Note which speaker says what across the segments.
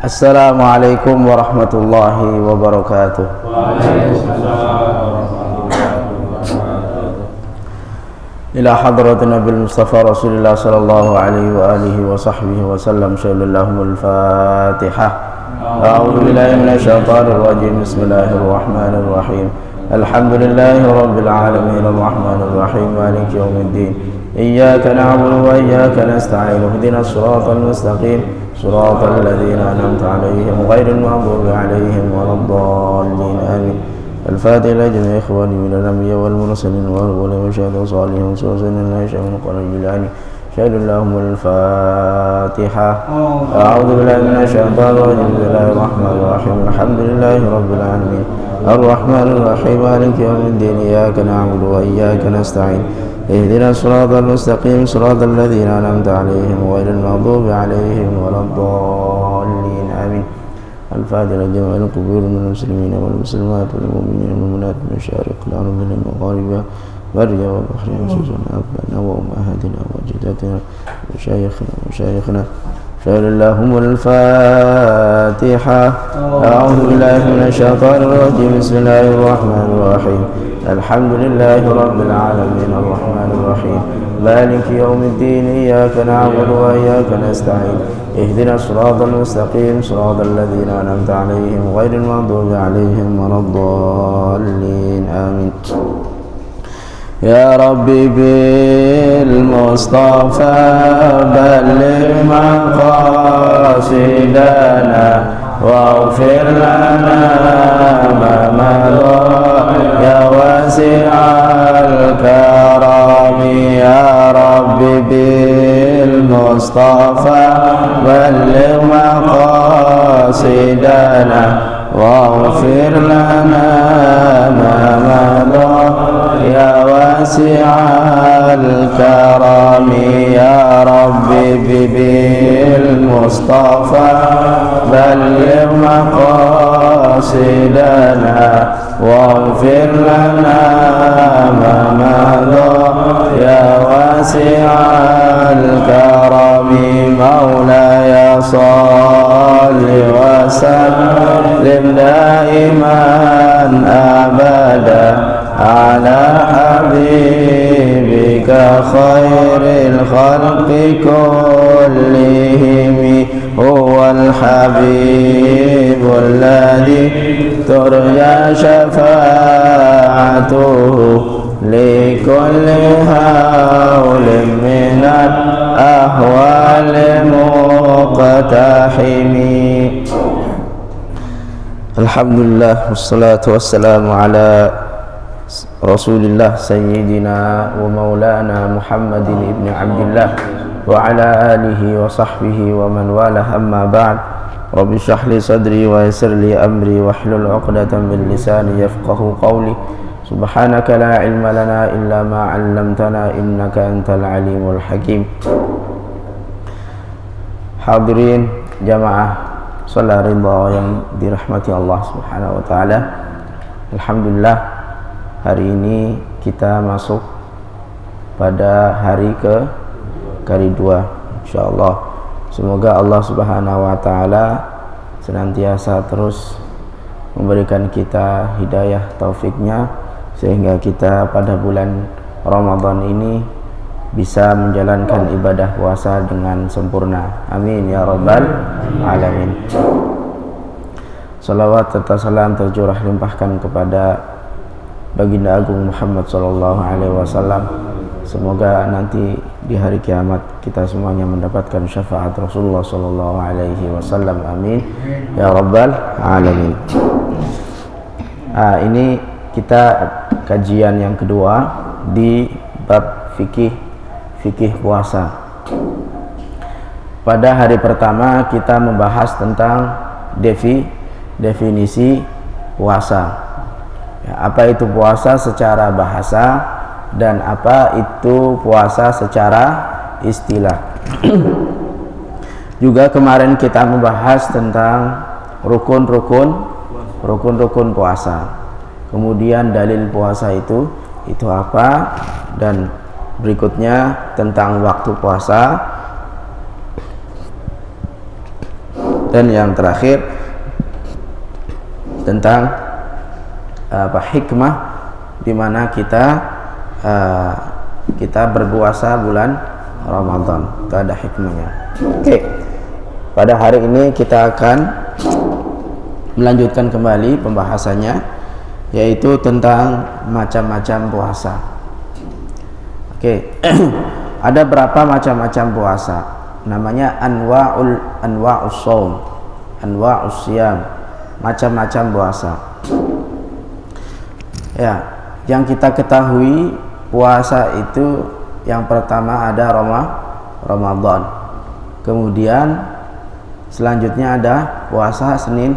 Speaker 1: Assalamualaikum warahmatullahi wabarakatuh. Ila hadratin Nabil Mustafa Rasulullah sallallahu alaihi wa alihi wa sahbihi wa sallam. Syahidallahumul Fatihah. A'udzu billahi minasyaitonir rajim. Bismillahirrahmanir rahim. Alhamdulillahi rabbil alamin arrahmanir rahim maliki yaumiddin. Iyyaka na'budu wa iyyaka nasta'in. Ihdinas siratal mustaqim. صراط الذين أنعمت عليهم غير المغضوب عليهم ولا الضالين آمين. الفاتحة لجميع إخواني من الأنبياء والمرسلين والأولياء والشهداء والصالحين وسلم الله شأن قرن جلاني شهد اللهم الفاتحة. أعوذ بالله من الشيطان الرجيم. بسم الله الرحمن الرحيم. الحمد لله رب العالمين الرحمن الرحيم مالك يوم الدين. إياك نعبد وإياك نستعين. اهدنا الصراط المستقيم صراط الذين أنعمت عليهم غير المغضوب عليهم ولا الضالين آمين. الفاتحة لجميع القبور من المسلمين والمسلمات والمؤمنين والمؤمنات من مشارق الأرض إلى مغاربها برها وبحرها وسوسنا أبانا وأمهاتنا وجداتنا ومشايخنا شهد اللهم الفاتحة. أعوذ بالله من الشيطان الرجيم. بسم الله الرحمن الرحيم. الحمد لله رب العالمين الرحمن الرحيم مالك يوم الدين. إياك نعبد وإياك نستعين. اهدنا الصراط المستقيم صراط الذين أنعمت عليهم غير المغضوب عليهم ولا الضالين آمين. يا ربي بالمصطفى بلغ مقاصدنا واغفر لنا ما مضى يا واسع الكرم. يا ربي بالمصطفى بلغ مقاصدنا واغفر لنا ما مضى يا واسع الكرم. يا ربي بالمصطفى بلغ مقاصدنا واغفر لنا ما مضى يا واسع الكرم. مولاي صل وسلم دائما أبدا على حبيبك خير الخلق كلهم. هو الحبيب الذي ترجى شفاعته لكل هول من الأهوال مقتحم. Alhamdulillah wassalatu wassalamu ala Rasulillah Sayyidina wa maulana Muhammadin ibn Abdillah wa ala alihi wa sahbihi wa man walah. Amma ba'd. Rabbi shrah li sadri wa yassir li amri wahlul 'uqdatam min lisani yafqahu qawli. Subhanaka la ilma lana illa ma 'allamtana innaka antal alimul hakim. Hadirin jamaah salat ridha yang dirahmati Allah Subhanahu wa taala. Alhamdulillah, hari ini kita masuk pada hari kedua insyaallah. Semoga Allah Subhanahu wa taala senantiasa terus memberikan kita hidayah taufiknya sehingga kita pada bulan Ramadan ini bisa menjalankan ibadah puasa dengan sempurna. Amin ya rabbal alamin. Salawat serta salam tercurah limpahkan kepada baginda agung Muhammad sallallahu alaihi wasallam. Semoga nanti di hari kiamat kita semuanya mendapatkan syafaat Rasulullah sallallahu alaihi wasallam. Amin ya rabbal alamin. Ini kita kajian yang kedua di bab fikih puasa. Pada hari pertama kita membahas tentang definisi puasa. Apa itu puasa secara bahasa dan apa itu puasa secara istilah. Juga kemarin kita membahas tentang rukun-rukun puasa. Kemudian dalil puasa itu apa, dan berikutnya tentang waktu puasa, Dan yang terakhir tentang hikmah di mana kita berpuasa bulan Ramadan. Itu ada hikmahnya. Oke. Pada hari ini kita akan melanjutkan kembali pembahasannya, yaitu tentang macam-macam puasa. Oke. Ada berapa macam-macam puasa? Namanya anwa'us shaum, anwa'us siyam, macam-macam puasa. Ya, yang kita ketahui puasa itu yang pertama ada Ramadan. Kemudian selanjutnya ada puasa Senin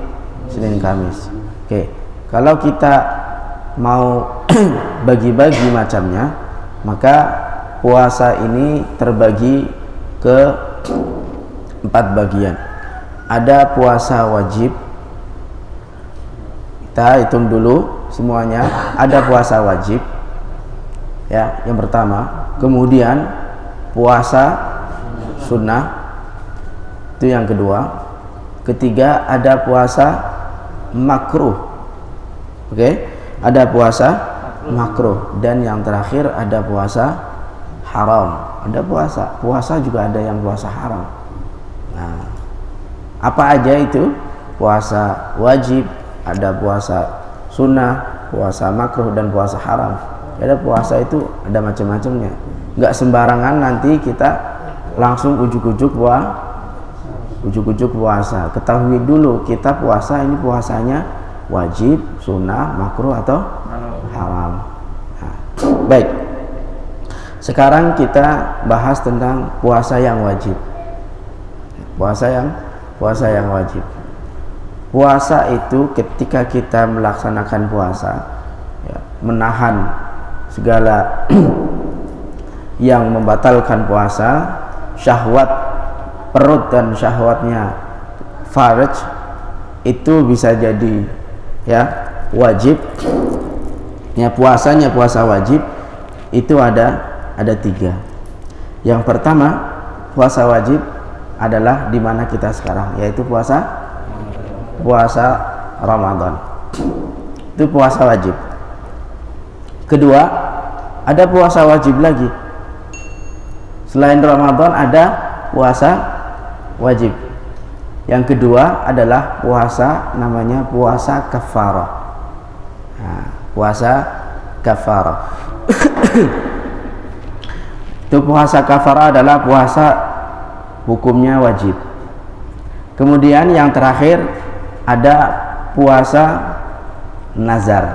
Speaker 1: Kamis. Oke. Kalau kita mau bagi-bagi macamnya, maka puasa ini terbagi ke 4 bagian. Ada puasa wajib. Kita hitung dulu semuanya. Ada puasa wajib, ya, yang pertama. Kemudian puasa sunnah, itu yang kedua. Ketiga ada puasa makruh. Oke, ada puasa makruh. Dan yang terakhir ada puasa haram. Ada puasa juga ada yang puasa haram. Nah, apa aja itu? Puasa wajib, ada puasa sunnah, puasa makruh, dan puasa haram. Ada puasa itu ada macam-macamnya. Nggak sembarangan nanti kita langsung ujuk-ujuk puasa. Ketahui dulu kita puasa ini puasanya wajib, sunnah, makruh atau haram. Nah, baik. Sekarang kita bahas tentang puasa yang wajib. Puasa yang wajib. Puasa itu ketika kita melaksanakan puasa, ya, menahan segala yang membatalkan puasa, syahwat perut dan syahwatnya farj, itu bisa jadi ya wajib. Ya, puasa wajib itu ada 3. Yang pertama, puasa wajib adalah di mana kita sekarang, yaitu puasa Ramadan. Itu puasa wajib. Kedua, ada puasa wajib lagi. Selain Ramadan ada puasa wajib. Yang kedua adalah puasa namanya puasa kafarah. Nah, puasa kafarah. Itu puasa kafarah adalah puasa hukumnya wajib. Kemudian yang terakhir ada puasa nazar.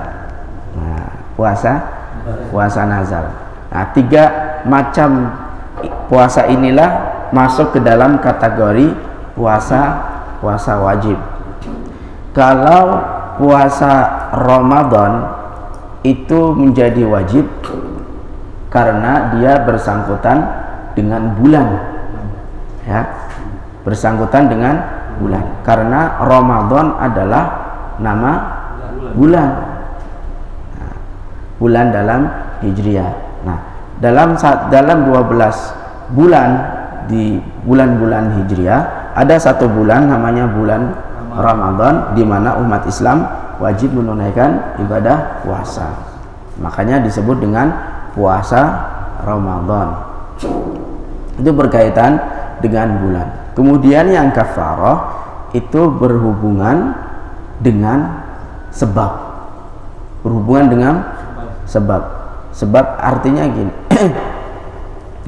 Speaker 1: Nah, puasa nazar. Nah, 3 macam puasa inilah masuk ke dalam kategori puasa wajib. Kalau puasa Ramadan itu menjadi wajib karena dia bersangkutan dengan bulan, ya, bersangkutan dengan bulan. Karena Ramadan adalah nama bulan, nah, bulan dalam Hijriah. Nah, dalam 12 bulan di bulan-bulan Hijriah ada 1 bulan namanya bulan Ramadan, di mana umat Islam wajib menunaikan ibadah puasa. Makanya disebut dengan puasa Ramadan. Itu berkaitan dengan bulan. Kemudian yang kafarah itu berhubungan dengan sebab. Berhubungan dengan sebab. Sebab artinya gini.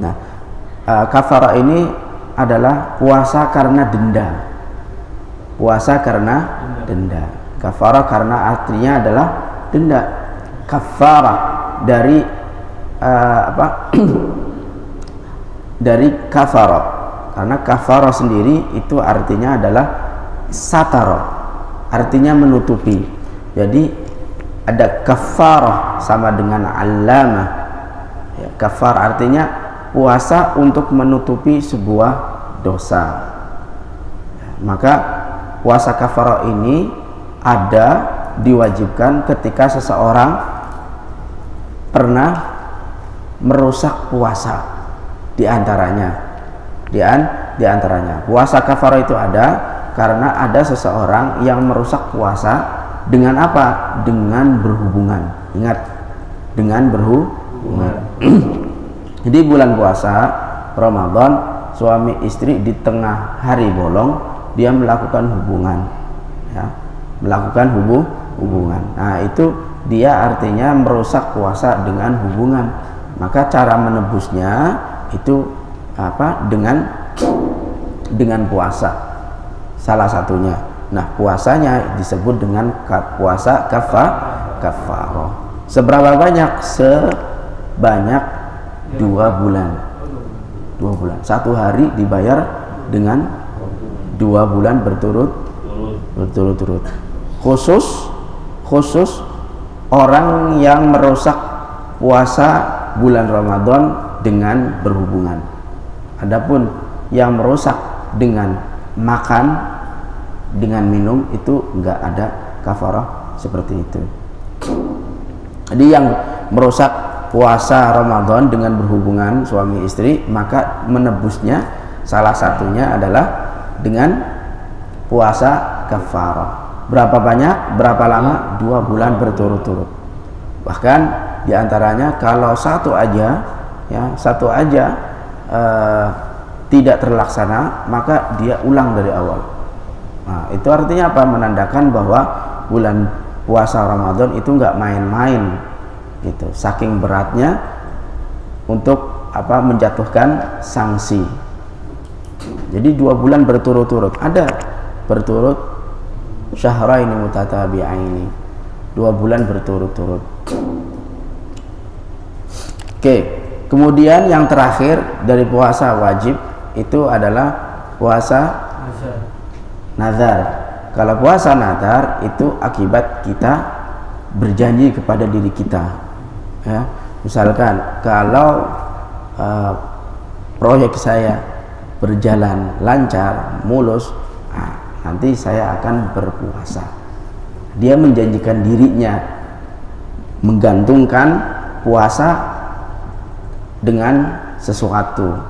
Speaker 1: Nah, kafarah ini adalah puasa karena denda. Puasa karena denda. Kafarah karena artinya adalah denda. Kafarah dari dari kafarah. Karena kafarah sendiri itu artinya adalah satara, artinya menutupi. Jadi ada kafarah sama dengan alamah, ya, kafar artinya puasa untuk menutupi sebuah dosa. Maka puasa kafarah ini ada diwajibkan ketika seseorang pernah merusak puasa. Di antaranya puasa kafarah itu ada karena ada seseorang yang merusak puasa dengan apa? Dengan berhubungan. Ingat, dengan berhubungan. Jadi bulan puasa Ramadan, suami istri di tengah hari bolong dia melakukan hubungan, ya, melakukan hubungan. Nah, itu dia artinya merusak puasa dengan hubungan. Maka cara menebusnya itu apa? Dengan puasa. Salah satunya. Nah, puasanya disebut dengan puasa kafarah. Seberapa banyak? Sebanyak 2 bulan. 2 bulan. Satu hari dibayar dengan 2 bulan berturut-turut. Khusus orang yang merusak puasa bulan Ramadan dengan berhubungan. Adapun yang merusak dengan makan, dengan minum, itu enggak ada kafarah seperti itu. Jadi yang merusak puasa Ramadan dengan berhubungan suami istri, maka menebusnya salah satunya adalah dengan puasa kafarah. Berapa banyak? Berapa lama? 2 bulan berturut-turut. Bahkan diantaranya kalau satu aja tidak terlaksana, maka dia ulang dari awal. Nah, itu artinya apa? Menandakan bahwa bulan puasa Ramadan itu nggak main-main, gitu. Saking beratnya untuk apa? Menjatuhkan sanksi. Jadi 2 bulan berturut-turut. Ada berturut syahraini mutatabi'aini, 2 bulan berturut-turut. Oke, kemudian yang terakhir dari puasa wajib itu adalah puasa nazar. Kalau puasa nazar itu akibat kita berjanji kepada diri kita, ya. Misalkan kalau proyek saya berjalan lancar, mulus, nanti saya akan berpuasa. Dia menjanjikan dirinya, menggantungkan puasa dengan sesuatu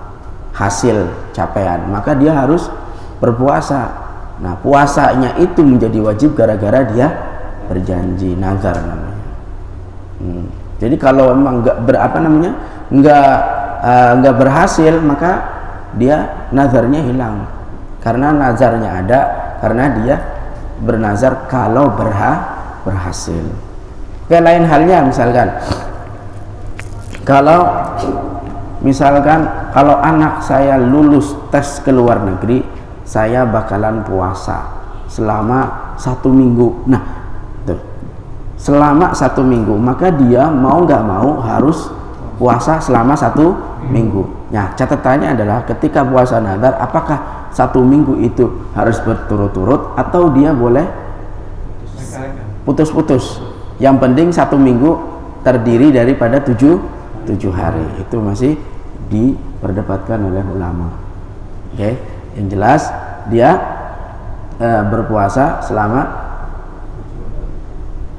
Speaker 1: hasil capaian, maka dia harus berpuasa. Nah, puasanya itu menjadi wajib gara-gara dia berjanji, nazar namanya. Jadi kalau memang nggak berhasil, maka dia nazarnya hilang. Karena nazarnya ada, karena dia bernazar kalau berhasil. Oke, lain halnya misalkan kalau anak saya lulus tes ke luar negeri, saya bakalan puasa selama 1 minggu. Nah, tuh, selama 1 minggu, maka dia mau nggak mau harus puasa selama 1 minggu. Nah, catatannya adalah ketika puasa nazar, apakah 1 minggu itu harus berturut-turut atau dia boleh putus-putus? Yang penting 1 minggu terdiri daripada 7 hari. Itu masih diperdebatkan oleh ulama. Oke, yang jelas dia berpuasa selama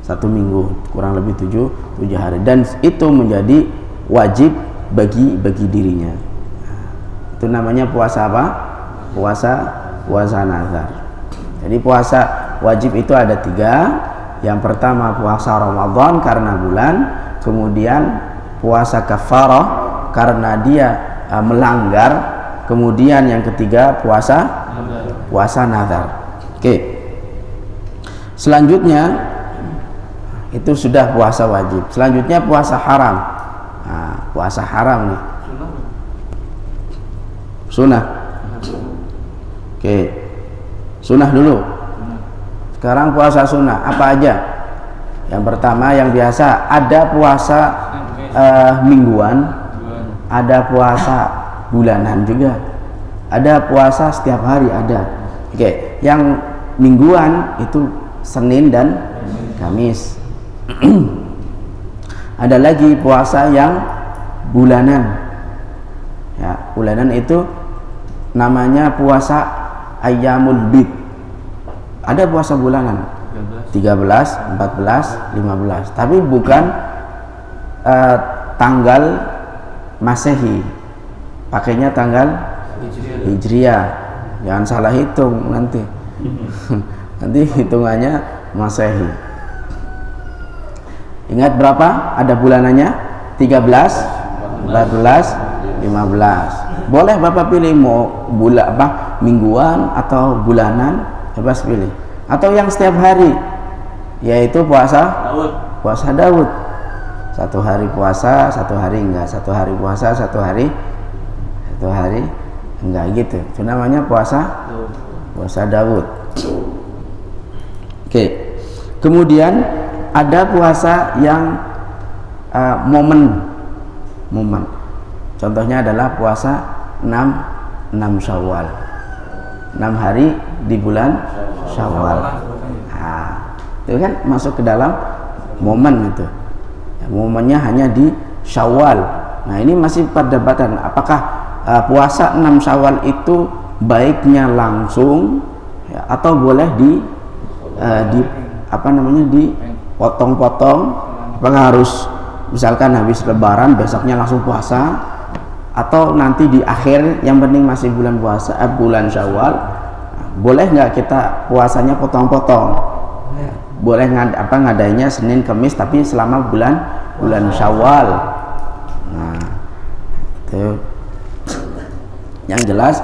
Speaker 1: 1 minggu, kurang lebih 7 hari, dan itu menjadi wajib bagi dirinya. Itu namanya puasa apa? Puasa nazar. Jadi puasa wajib itu ada 3. Yang pertama puasa Ramadan karena bulan, kemudian puasa kafarah karena dia melanggar, kemudian yang ketiga puasa nazar. Oke. Selanjutnya itu sudah puasa wajib. Selanjutnya puasa haram. Nah, puasa haram nih. Sunnah. Oke. Sunnah dulu. Sekarang puasa sunnah apa aja? Yang pertama yang biasa, ada puasa mingguan, ada puasa bulanan juga, ada puasa setiap hari ada. Oke, yang mingguan itu Senin dan Kamis. Ada lagi puasa yang bulanan. Ya, bulanan itu namanya puasa Ayyamul Bid. Ada puasa bulanan 13, 14, 15, tapi bukan tanggal Masehi, pakainya tanggal Hijriah. Jangan salah hitung nanti. Nanti hitungannya Masehi. Ingat berapa? Ada bulanannya? 13, 14, 15. Boleh Bapak pilih mau bulan apa? Mingguan atau bulanan, bebas pilih. Atau yang setiap hari, yaitu puasa Daud. Satu hari puasa, satu hari enggak. Satu hari puasa, satu hari enggak gitu. Itu namanya puasa Daud. Oke. Kemudian ada puasa yang momen. Contohnya adalah puasa 6 Syawal. 6 hari di bulan Syawal. Nah, itu kan masuk ke dalam momen itu. Ya, momennya hanya di Syawal. Nah, ini masih perdebatan apakah puasa 6 Syawal itu baiknya langsung ya, atau boleh dipotong-potong. Apakah harus misalkan habis lebaran besoknya langsung puasa, atau nanti di akhir yang penting masih bulan puasa bulan Syawal. Boleh nggak kita puasanya potong-potong? Boleh ngadainya Senin Kamis tapi selama bulan Syawal. Nah, itu yang jelas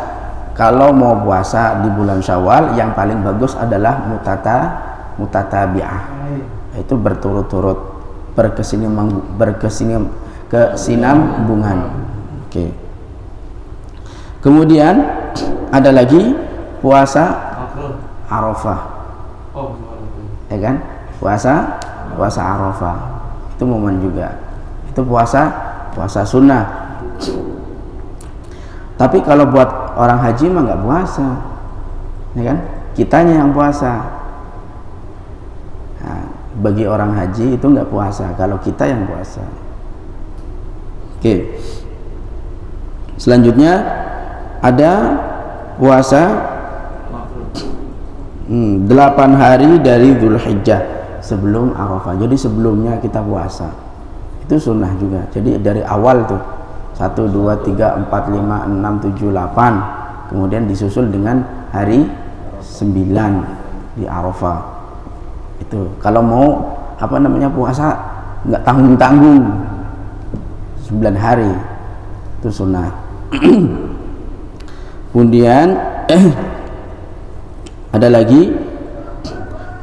Speaker 1: kalau mau puasa di bulan Syawal yang paling bagus adalah mutatabi'ah, itu berturut-turut berkesinambungan. Oke. Kemudian ada lagi puasa Arafah. Ya kan? Puasa Arafah. Itu momen juga. Itu puasa sunnah. Tapi kalau buat orang haji mah nggak puasa. Ya kan? Kitanya yang puasa. Nah, bagi orang haji itu nggak puasa, kalau kita yang puasa. Oke. Selanjutnya ada puasa 8 hari dari Dzulhijjah sebelum Arafah. Jadi sebelumnya kita puasa. Itu sunnah juga. Jadi dari awal tuh 1, 2, 3, 4, 5, 6, 7, 8. Kemudian disusul dengan hari 9 di Arafah. Itu kalau mau puasa nggak tanggung-tanggung 9 hari itu sunnah. Kemudian ada lagi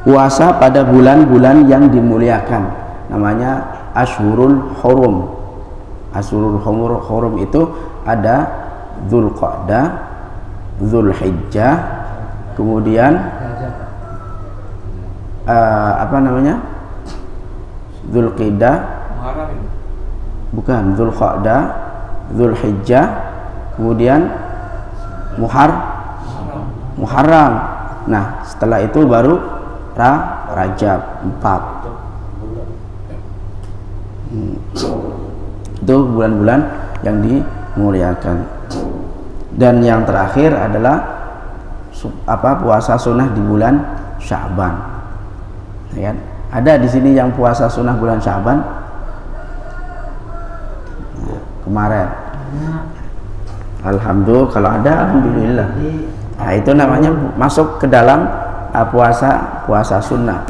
Speaker 1: puasa pada bulan-bulan yang dimuliakan, namanya Ashhurul Hurum. Ashhurul Hurum itu ada Dzulqa'dah, Dzulhijjah, kemudian Dzulqidah, bukan, Dzulqa'dah, Dzulhijjah, kemudian Muharram. Nah, setelah itu baru Rajab 4. Itu bulan-bulan yang dimuliakan. Dan yang terakhir adalah puasa sunnah di bulan Sya'ban. Ya kan? Ada di sini yang puasa sunnah bulan Sya'ban? Nah, kemarin. Alhamdulillah, kalau ada alhamdulillah. Nah, itu namanya masuk ke dalam puasa sunnah.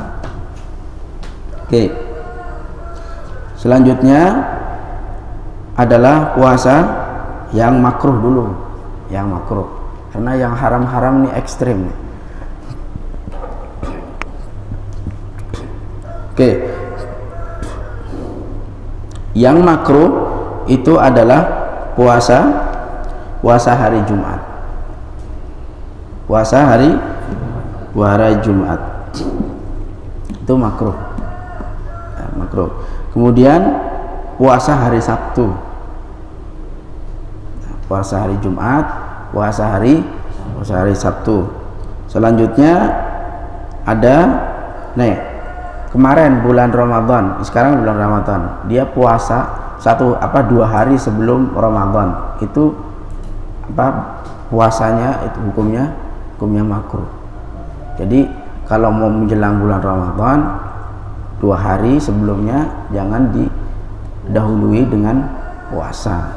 Speaker 1: Oke. Selanjutnya adalah puasa yang makruh dulu, yang makruh. Karena yang haram-haram ini ekstrim. Oke. Yang makruh itu adalah puasa hari Jumat. Puasa hari Jumat itu makruh. Ya, makruh. Kemudian puasa hari Sabtu. Puasa hari Jumat, puasa hari Sabtu. Selanjutnya ada kemarin bulan Ramadan, sekarang bulan Ramadan. Dia puasa 2 hari sebelum Ramadan. Itu puasanya itu hukumnya makruh. Jadi kalau mau menjelang bulan Ramadan 2 hari sebelumnya jangan didahului dengan puasa,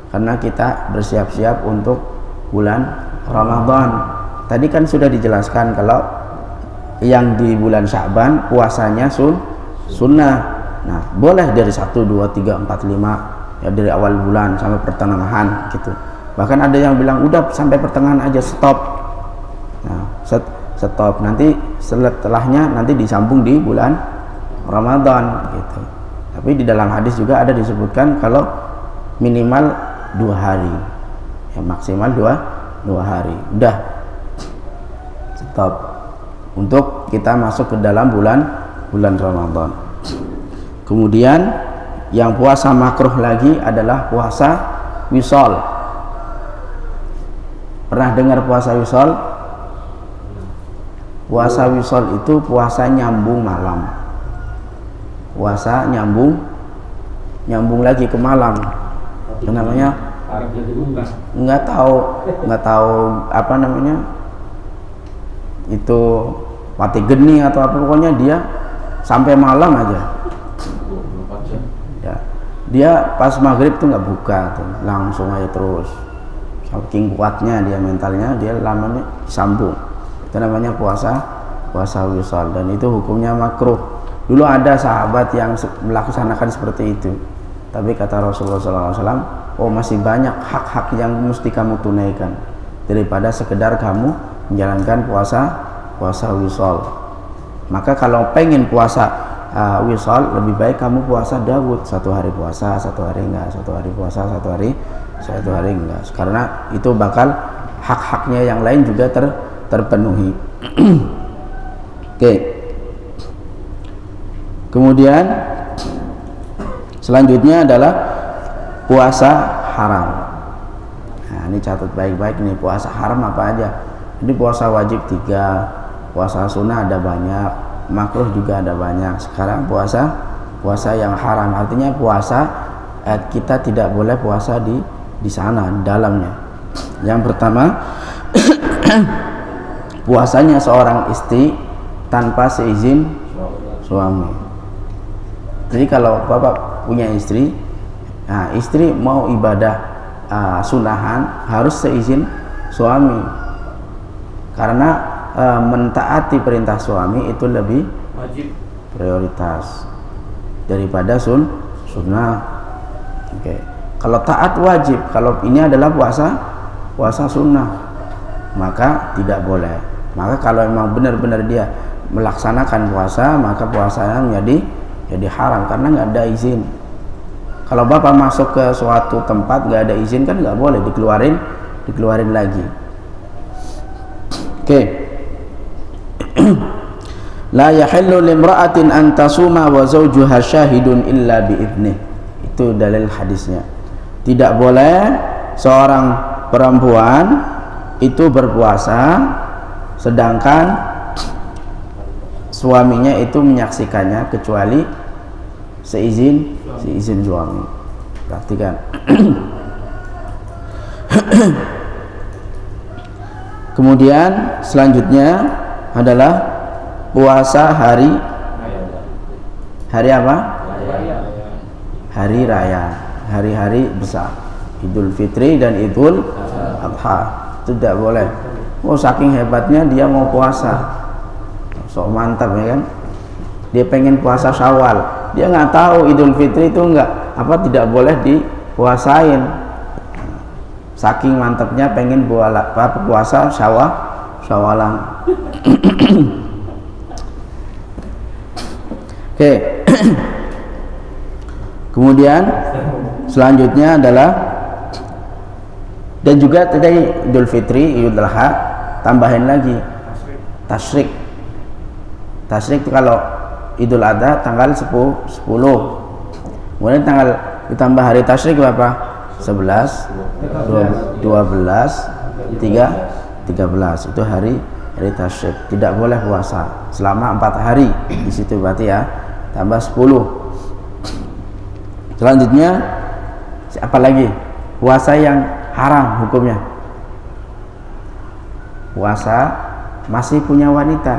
Speaker 1: karena kita bersiap-siap untuk bulan Ramadan. tadi kan sudah dijelaskan kalau yang di bulan Sya'ban puasanya sunnah. Nah, boleh dari 1, 2, 3, 4, 5 ya, dari awal bulan sampai pertengahan gitu. Bahkan ada yang bilang udah sampai pertengahan aja stop. Nah, stop, nanti setelahnya nanti disambung di bulan Ramadan gitu. Tapi di dalam hadis juga ada disebutkan kalau minimal 2 hari ya, maksimal 2 hari udah stop untuk kita masuk ke dalam bulan Ramadan. Kemudian yang puasa makruh lagi adalah puasa wisol. Pernah dengar puasa wisol? Puasa wisol itu puasa nyambung malam. Puasa nyambung lagi ke malam. Itu namanya nggak tahu apa namanya, itu mati geni atau apa, pokoknya dia sampai malam aja ya. Dia pas maghrib tuh nggak buka tuh, langsung aja terus, saking kuatnya dia mentalnya, dia lamanya sambung. Itu namanya puasa wisal, dan itu hukumnya makruh. Dulu ada sahabat yang melaksanakan seperti itu, tapi kata Rasulullah SAW, oh masih banyak hak-hak yang mesti kamu tunaikan daripada sekedar kamu menjalankan puasa wisal. Maka kalau pengen puasa wisal, lebih baik kamu puasa Daud, 1 hari puasa, 1 hari enggak, 1 hari puasa, 1 hari enggak, karena itu bakal hak-haknya yang lain juga terpenuhi. Oke. Kemudian selanjutnya adalah puasa haram. Nah, ini catat baik-baik nih, puasa haram apa aja. Ini puasa wajib 3, puasa sunnah ada banyak, makruh juga ada banyak. Sekarang puasa yang haram, artinya puasa kita tidak boleh puasa di sana dalamnya. Yang pertama puasanya seorang istri tanpa seizin suami. Jadi kalau bapak punya istri, nah istri mau ibadah sunahan harus seizin suami, karena mentaati perintah suami itu lebih wajib, prioritas daripada sunnah. Oke. Kalau taat wajib, kalau ini adalah puasa sunnah, maka tidak boleh. Maka kalau memang benar-benar dia melaksanakan puasa, maka puasanya jadi haram karena nggak ada izin. Kalau bapak masuk ke suatu tempat nggak ada izin kan nggak boleh, dikeluarin lagi. Oke. La yahillu limra'atin an tasuma wa zawjuha syahidun illa biidnih. Itu dalil hadisnya. Tidak boleh seorang perempuan itu berpuasa sedangkan suaminya itu menyaksikannya kecuali seizin suami. Perhatikan. Kemudian selanjutnya adalah puasa hari apa? Hari raya, hari-hari besar, Idul Fitri dan Idul Adha. Tidak boleh. Oh saking hebatnya dia mau puasa, sok mantap ya kan, dia pengen puasa Syawal, dia nggak tahu Idul Fitri itu tidak boleh dipuasain. Saking mantapnya pengen puasa Syawalan. Oke. Kemudian selanjutnya adalah, dan juga tadi Idul Fitri, Idul Adha, tambahin lagi tasyrik. Tasyrik itu kalau Idul Adha tanggal 10. Kemudian tanggal ditambah hari tasyrik berapa? 11, 12, 13. Itu hari tasyrik. Tidak boleh puasa selama 4 hari di situ berarti ya. Tambah 10. Selanjutnya apa lagi? Puasa yang haram hukumnya. Puasa masih punya wanita.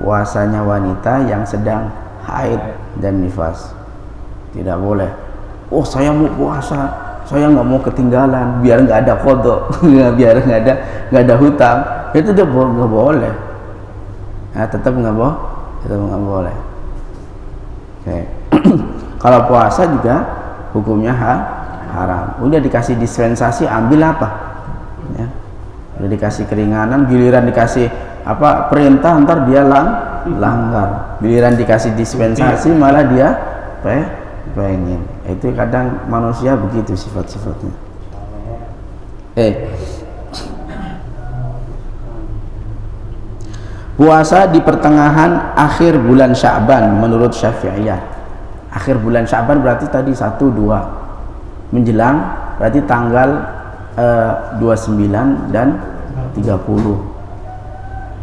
Speaker 1: Puasanya wanita yang sedang haid dan nifas. Tidak boleh. Oh saya mau puasa saya nggak mau ketinggalan biar nggak ada qadha, biar nggak ada hutang, itu dia nggak boleh. Nah, tetap nggak boleh. Oke. Kalau puasa juga hukumnya haram. Udah dikasih dispensasi, ambil apa? Ya. Udah dikasih keringanan, giliran dikasih apa perintah, ntar dia langgar. Giliran dikasih dispensasi malah dia pengen. Itu kadang manusia begitu sifat-sifatnya. Puasa di pertengahan akhir bulan Sya'ban menurut Syafi'iyah. Akhir bulan Sya'ban berarti tadi 1, 2 menjelang, berarti tanggal 29 dan 30.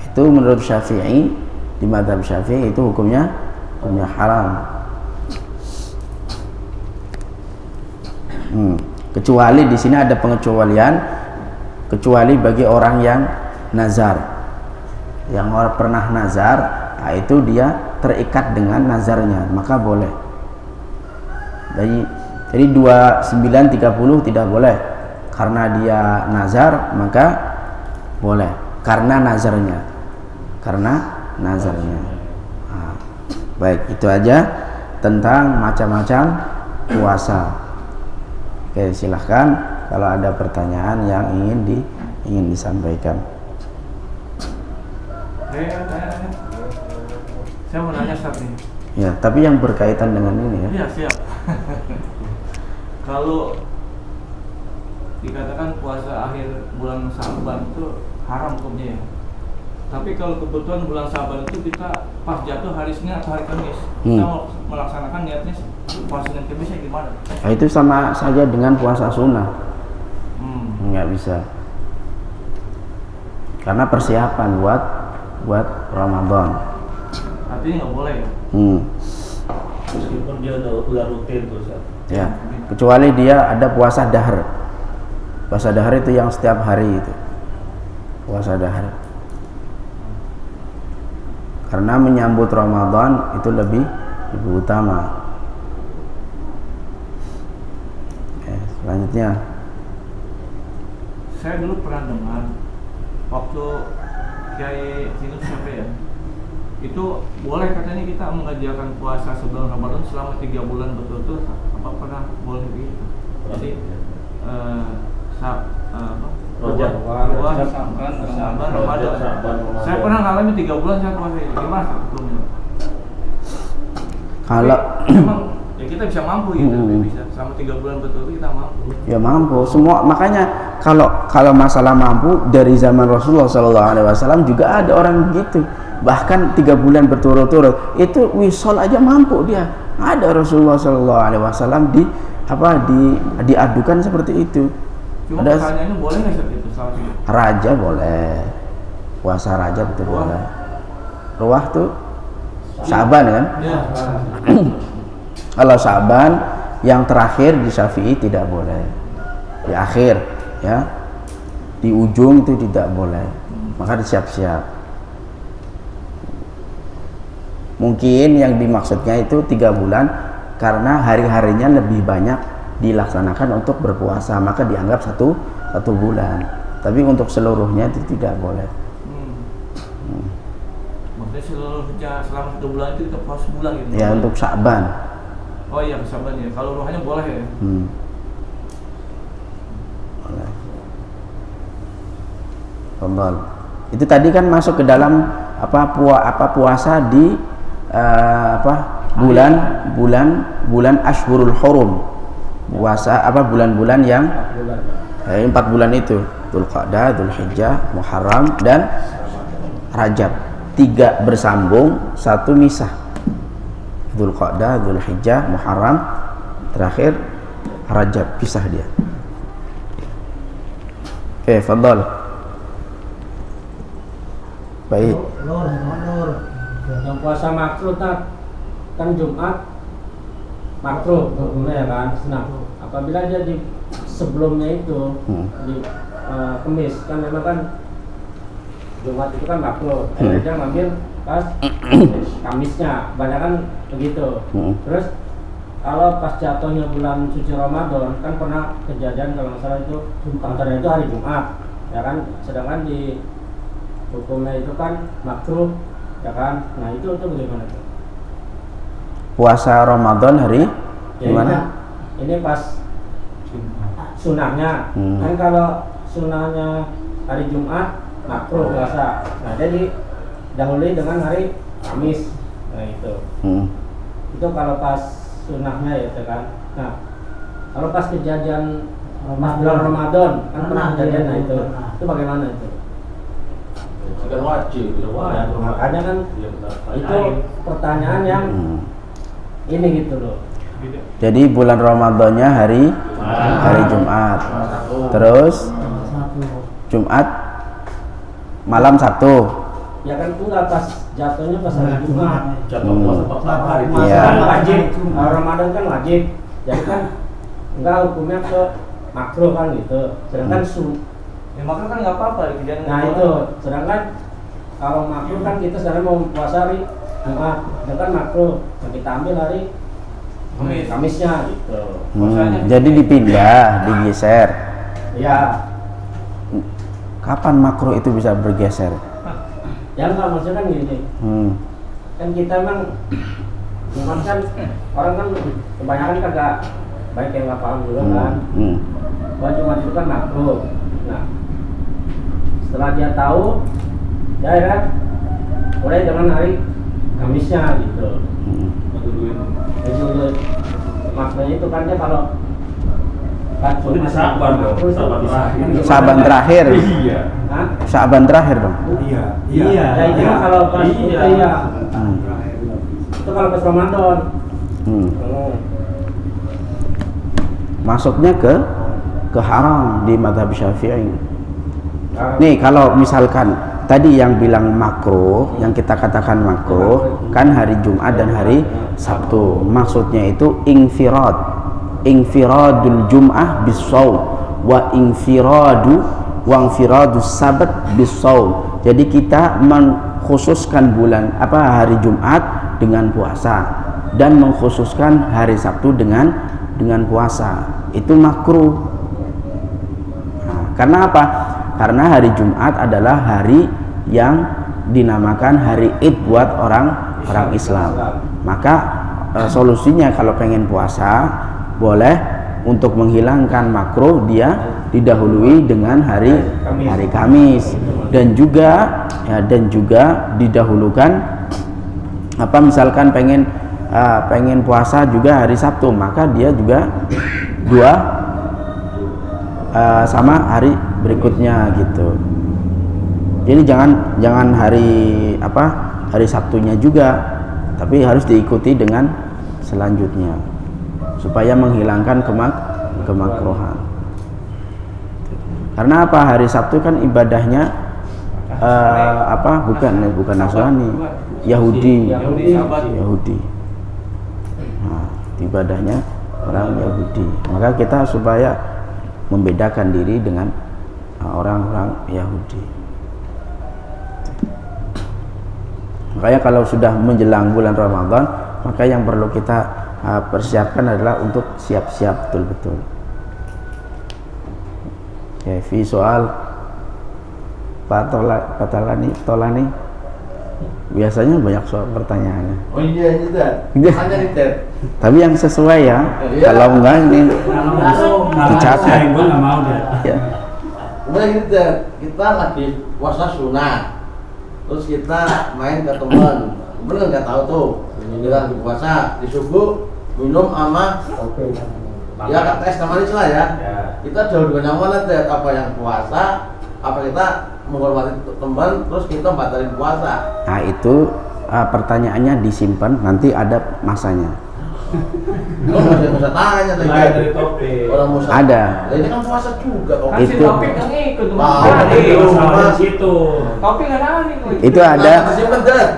Speaker 1: Itu menurut Syafi'i, di mazhab Syafi'i itu hukumnya haram. Kecuali di sini ada pengecualian, kecuali bagi orang yang nazar, yang orang pernah nazar, nah itu dia terikat dengan nazarnya, maka boleh. Jadi 29, 30 tidak boleh karena dia nazar, maka boleh karena nazarnya. Nah, baik, itu aja tentang macam-macam puasa. Oke, silahkan kalau ada pertanyaan yang ingin disampaikan.
Speaker 2: Saya mau nanya Ustaz nih.
Speaker 1: Ya, tapi yang berkaitan dengan ini ya.
Speaker 2: Iya, siap. Kalau dikatakan puasa akhir bulan Sya'ban itu haram hukumnya ya. Tapi kalau kebetulan bulan Sya'ban itu kita pas jatuh hari Senin atau hari Kamis, kita mau melaksanakan niatnya puasa Senin Kamisnya gimana?
Speaker 1: Nah, itu sama saja dengan puasa sunnah. Nggak bisa. Karena persiapan buat Ramadan.
Speaker 2: Artinya nggak boleh ya?
Speaker 3: Meskipun dia udah rutin tuh Ustaz.
Speaker 1: Ya, kecuali dia ada puasa dahar. Puasa dahar itu yang setiap hari itu. Puasa dahar. Karena menyambut Ramadan itu lebih utama. Selanjutnya.
Speaker 2: Saya dulu pernah dengar waktu Kiai Sinus siapa ya? Itu boleh katanya kita mengerjakan puasa sebelum Ramadan selama 3 bulan betul-betul. Apa pernah boleh begitu? Jadi
Speaker 3: Rojab,
Speaker 2: Sya'ban, Ramadan. Saya pernah ngalamin 3 bulan saya puasa. Gimana hukumnya?
Speaker 1: Kalau
Speaker 2: memang ya kita bisa mampu gitu, bisa selama 3 bulan betul-betul kita mampu.
Speaker 1: Ya mampu semua, makanya kalau masalah mampu dari zaman Rasulullah SAW juga ada orang begitu. Bahkan 3 bulan berturut-turut itu wisol aja mampu dia. Ada Rasulullah SAW diadukan seperti itu.
Speaker 2: Cuma
Speaker 1: ada
Speaker 2: pertanyaannya boleh nggak seperti itu salah itu?
Speaker 1: Raja boleh, puasa raja betul boleh. Ruah tuh Sya'ban kan?
Speaker 2: Ya.
Speaker 1: Kalau Sya'ban yang terakhir di Syafi'i tidak boleh. Di akhir ya, di ujung itu tidak boleh. Maka disiap-siap. Mungkin yang dimaksudnya itu 3 bulan karena hari-harinya lebih banyak dilaksanakan untuk berpuasa, maka dianggap satu bulan. Tapi untuk seluruhnya itu tidak boleh.
Speaker 2: Maksudnya seluruhnya selama 1 bulan itu kita puasa sebulan gitu?
Speaker 1: Ya untuk Sya'ban.
Speaker 2: Oh iya, Sya'ban ya. Kalau ruhnya boleh ya?
Speaker 1: Boleh. Tombol. Itu tadi kan masuk ke dalam puasa di bulan Ashhurul Hurum. Puasa bulan-bulan yang 4 bulan itu, Dzulqa'dah, Dzulhijjah, Muharram dan Rajab. 3 bersambung, 1 misah. Dzulqa'dah, Dzulhijjah, Muharram, terakhir Rajab, pisah dia. Oke, fadhal. Baik.
Speaker 4: Yang puasa makruh kan Jumat makruh hukumnya ya kan. Nah, apabila dia di sebelumnya itu di Kemis kan memang kan Jumat itu kan makruh. Dia ngambil pas Kamisnya, banyak kan begitu. Terus kalau pas jatuhnya bulan suci Ramadan kan pernah kejadian kalau nggak salah itu contohnya itu hari Jumat ya kan, sedangkan di hukumnya itu kan makruh ya kan. Nah itu bagaimana tuh?
Speaker 1: Puasa Ramadan hari
Speaker 4: Ya,
Speaker 1: gimana?
Speaker 4: ini pas sunahnya kan, kalau sunahnya hari Jumat makruh puasa, nah jadi dahului dengan hari Kamis. Nah itu kalau pas sunahnya ya kan. Nah kalau pas kejadian bulan Ramadan kan pernah kejadian, nah itu bagaimana itu?
Speaker 3: Kan wajib.
Speaker 4: Makanya kan itu pertanyaan yang ini gitu loh.
Speaker 1: Jadi bulan Ramadannya hari Jumat. Terus Jumat malam Sabtu.
Speaker 4: Ya kan enggak pas jatuhnya pas hari Jumat.
Speaker 3: Jatuh puasa hari.
Speaker 1: Iya.
Speaker 4: Kan wajib, Ramadan kan wajib. Jadi kan enggak hukumnya ke makruh kan gitu. Sedangkan
Speaker 2: Ya makanya kan nggak apa-apa di kejadian.
Speaker 4: nah itu, sedangkan kalau makruh kan kita sekarang mau puasa hari Jumat, sedangkan makruh yang kita ambil hari Kamisnya gitu.
Speaker 1: Jadi dipindah, digeser.
Speaker 4: Ya,
Speaker 1: Kapan makruh itu bisa bergeser?
Speaker 4: yang nggak maksudnya kan gini, kan kita emang Jumat kan orang kan kebanyakan kagak baik yang nggak paham juga kan. Bahwa Jumat itu kan makruh. Nah, setelah dia tahu, ya kan mulai dengan hari Kamisnya gitu. Jadi maknanya itu kan dia kalau
Speaker 3: Itu di Saban dong, Saban terakhir.
Speaker 1: Saban terakhir.
Speaker 3: Iya.
Speaker 4: Hah?
Speaker 1: Saban terakhir dong.
Speaker 4: Iya. Ya itu kan kalau pas iya. Itu kalau pas Ramadan.
Speaker 1: Masuknya ke haram di mazhab Syafi'i. Nih kalau misalkan tadi yang bilang makruh, yang kita katakan makruh kan hari Jumat dan hari Sabtu. Maksudnya itu infiradul Jum'ah bis-shaum wa infiradu Sabat bis-shaum. Jadi kita mengkhususkan hari Jumat dengan puasa dan mengkhususkan hari Sabtu dengan puasa. Itu makruh. Nah, karena apa? Karena hari Jumat adalah hari yang dinamakan hari Id buat orang Islam. Maka solusinya kalau pengen puasa boleh untuk menghilangkan makruh dia didahului dengan hari Kamis dan juga didahulukan misalkan pengen puasa juga hari Sabtu, maka dia juga sama hari berikutnya gitu. Jadi jangan hari Sabtunya juga, tapi harus diikuti dengan selanjutnya supaya menghilangkan kemakruhan. Karena hari Sabtu kan ibadahnya bukan Nasrani, Yahudi. Nah, ibadahnya orang Yahudi. Maka kita supaya membedakan diri dengan orang-orang Yahudi. Makanya kalau sudah menjelang bulan Ramadan, maka yang perlu kita persiapkan adalah untuk siap-siap betul-betul. Ya, soal Pak Tolani biasanya banyak soal pertanyaannya.
Speaker 3: Oh iya itu hanya nih Ted.
Speaker 1: Tapi yang sesuai ya. Kalau enggak ini dicatat.
Speaker 4: Gue nggak mau deh.
Speaker 1: Ya.
Speaker 3: Udah gitu Ted, kita lagi puasa sunnah, terus kita main ke teman, bener nggak tahu tuh, kita lagi puasa di subuh minum sama ya kata es manis lah ya. Kita jauh dengan yang mana Ted? Apa yang puasa? Apa kita menghormati teman terus kita batalin puasa?
Speaker 1: Nah itu pertanyaannya disimpan, nanti ada masanya.
Speaker 3: Lo masih bisa tanya lagi
Speaker 2: dari topik.
Speaker 3: orang musa
Speaker 1: Ada.
Speaker 3: ini kan puasa juga kok.
Speaker 2: Kan si
Speaker 1: Itu.
Speaker 2: topik yang ikut
Speaker 3: Situ.
Speaker 2: Topik nggak ada nih.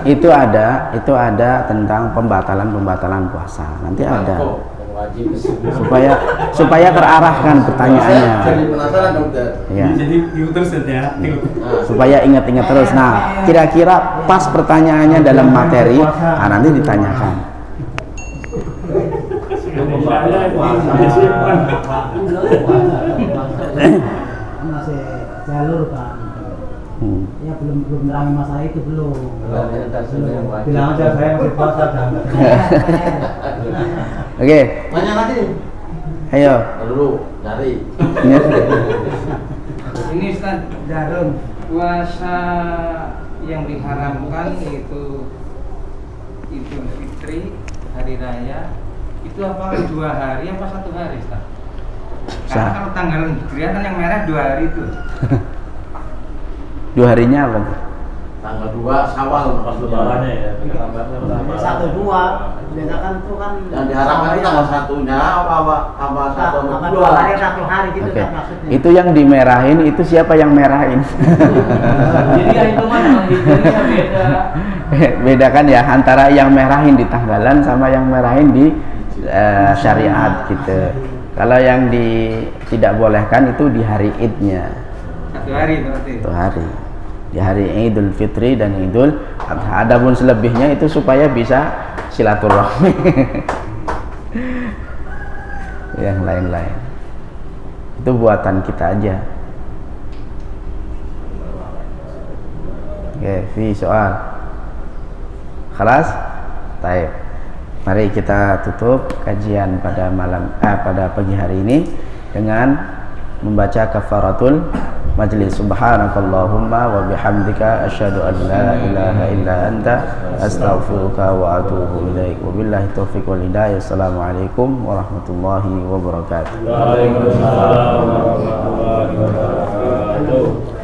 Speaker 1: Itu ada tentang pembatalan puasa. Nanti ada. Supaya terarahkan pertanyaannya.
Speaker 3: Jadi penasaran dong Ted.
Speaker 1: Ya.
Speaker 4: Jadi ikut terus ya.
Speaker 1: Supaya ingat-ingat terus. Nah, kira-kira pas pertanyaannya dalam materi, nanti ditanyakan.
Speaker 5: masih jalur kan. Ya belum menerangi masalah itu belum. Bilang aja saya masih puasa dan.
Speaker 1: Oke.
Speaker 3: Banyak lagi.
Speaker 1: Ayo.
Speaker 3: Dulu cari.
Speaker 6: Ini Ustaz,
Speaker 5: Jarum.
Speaker 6: puasa yang diharamkan itu Idul Fitri, hari raya, itu apa 2 hari apa 1 hari Ustaz? Karena kalau tanggal Hijriah kan yang merah 2 hari itu.
Speaker 1: 2 harinya apa tuh?
Speaker 3: Tanggal 2 Syawal pas lebarannya ya.
Speaker 5: 1-2 biasakan tuh kan
Speaker 3: Yang diharapkan itu tanggal 1-nya apa 1
Speaker 5: apa
Speaker 3: 2
Speaker 5: 2 hari 1 hari gitu
Speaker 1: Oke.
Speaker 5: kan maksudnya.
Speaker 1: Itu yang dimerahin itu siapa yang merahin?
Speaker 2: Jadi ya itu mah dengan hijriahnya beda.
Speaker 1: Bedakan ya antara yang merahin di tanggalan sama yang merahin di syariat gitu. Kalau yang tidak bolehkan itu di hari Idnya.
Speaker 6: 1 hari berarti.
Speaker 1: 1 hari. Di hari Idul Fitri dan Idul Adha. Adapun selebihnya itu supaya bisa silaturahmi. Yang lain-lain itu buatan kita aja. Oke, fi soal. Khalas? Baik. Mari kita tutup kajian pada pada pagi hari ini dengan membaca kafaratul majlis. Subhanakallahumma wa bihamdika asyhadu an la ilaha illa anta astaghfiruka wa atubu ilaik. Wabillahi taufiq wal hidayah. Assalamualaikum warahmatullahi wabarakatuh.
Speaker 4: Waalaikumsalam warahmatullahi wabarakatuh.